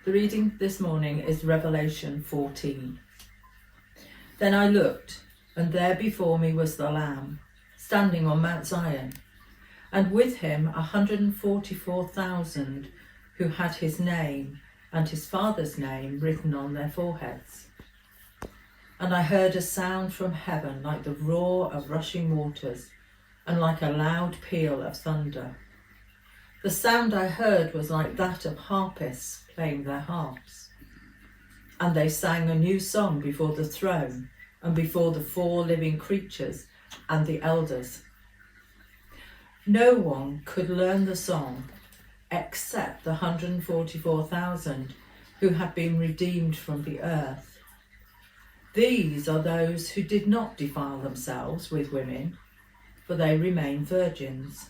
The reading this morning is Revelation 14. Then I looked, and there before me was the Lamb, standing on Mount Zion, and with him 144,000 who had his name and his Father's name written on their foreheads. And I heard a sound from heaven like the roar of rushing waters, and like a loud peal of thunder. The sound I heard was like that of harpists playing their harps. And they sang a new song before the throne and before the 4 living creatures and the elders. No one could learn the song except the 144,000 who had been redeemed from the earth. These are those who did not defile themselves with women, for they remain virgins.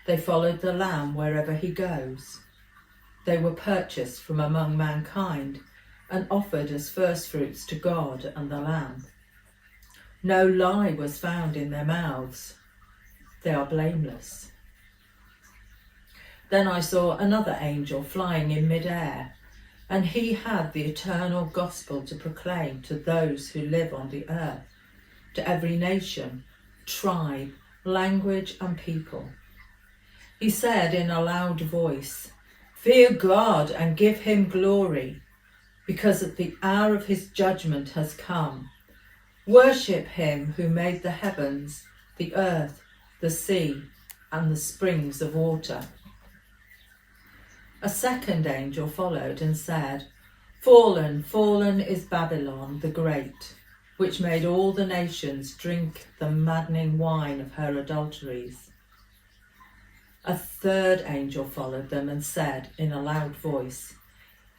They followed the Lamb wherever he goes. They were purchased from among mankind and offered as firstfruits to God and the Lamb. No lie was found in their mouths. They are blameless. Then I saw another angel flying in mid-air, and he had the eternal gospel to proclaim to those who live on the earth, to every nation, tribe, language and people. He said in a loud voice, "Fear God and give him glory, because the hour of his judgment has come. Worship him who made the heavens, the earth, the sea, and the springs of water." A second angel followed and said, "Fallen, fallen is Babylon the Great, which made all the nations drink the maddening wine of her adulteries." A third angel followed them and said in a loud voice,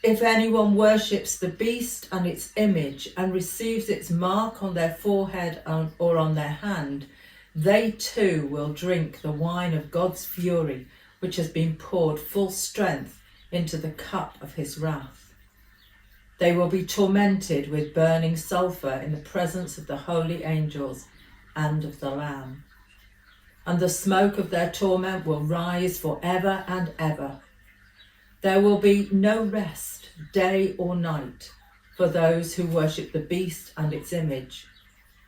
"If anyone worships the beast and its image and receives its mark on their forehead or on their hand, they too will drink the wine of God's fury, which has been poured full strength into the cup of his wrath. They will be tormented with burning sulphur in the presence of the holy angels and of the Lamb. And the smoke of their torment will rise forever and ever. There will be no rest, day or night, for those who worship the beast and its image,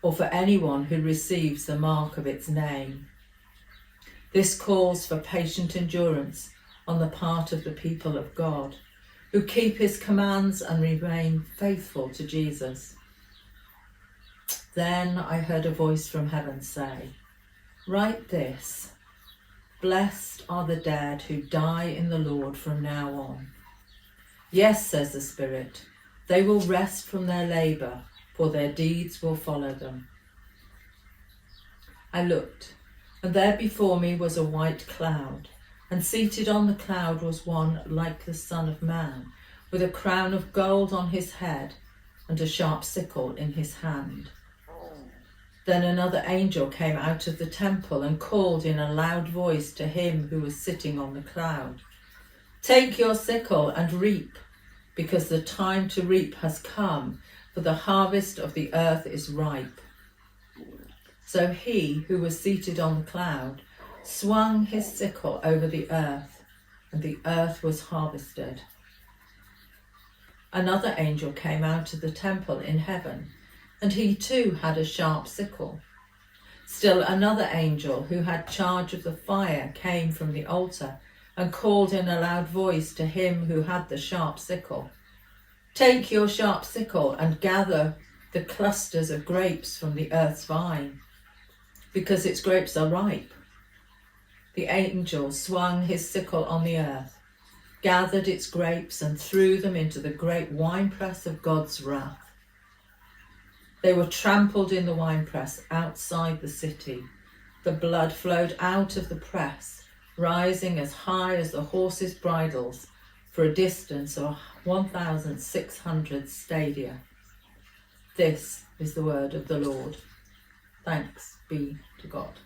or for anyone who receives the mark of its name. This calls for patient endurance on the part of the people of God, who keep his commands and remain faithful to Jesus." Then I heard a voice from heaven say, "Write this: Blessed are the dead who die in the Lord from now on. Yes, says the Spirit, they will rest from their labour, for their deeds will follow them." I looked, and there before me was a white cloud, and seated on the cloud was one like the Son of Man, with a crown of gold on his head and a sharp sickle in his hand. Then another angel came out of the temple and called in a loud voice to him who was sitting on the cloud, "Take your sickle and reap, because the time to reap has come, for the harvest of the earth is ripe." So he who was seated on the cloud swung his sickle over the earth, and the earth was harvested. Another angel came out of the temple in heaven, and he too had a sharp sickle. Still another angel who had charge of the fire came from the altar and called in a loud voice to him who had the sharp sickle, "Take your sharp sickle and gather the clusters of grapes from the earth's vine, because its grapes are ripe." The angel swung his sickle on the earth, gathered its grapes and threw them into the great winepress of God's wrath. They were trampled in the winepress outside the city. The blood flowed out of the press, rising as high as the horses' bridles for a distance of 1,600 stadia. This is the word of the Lord. Thanks be to God.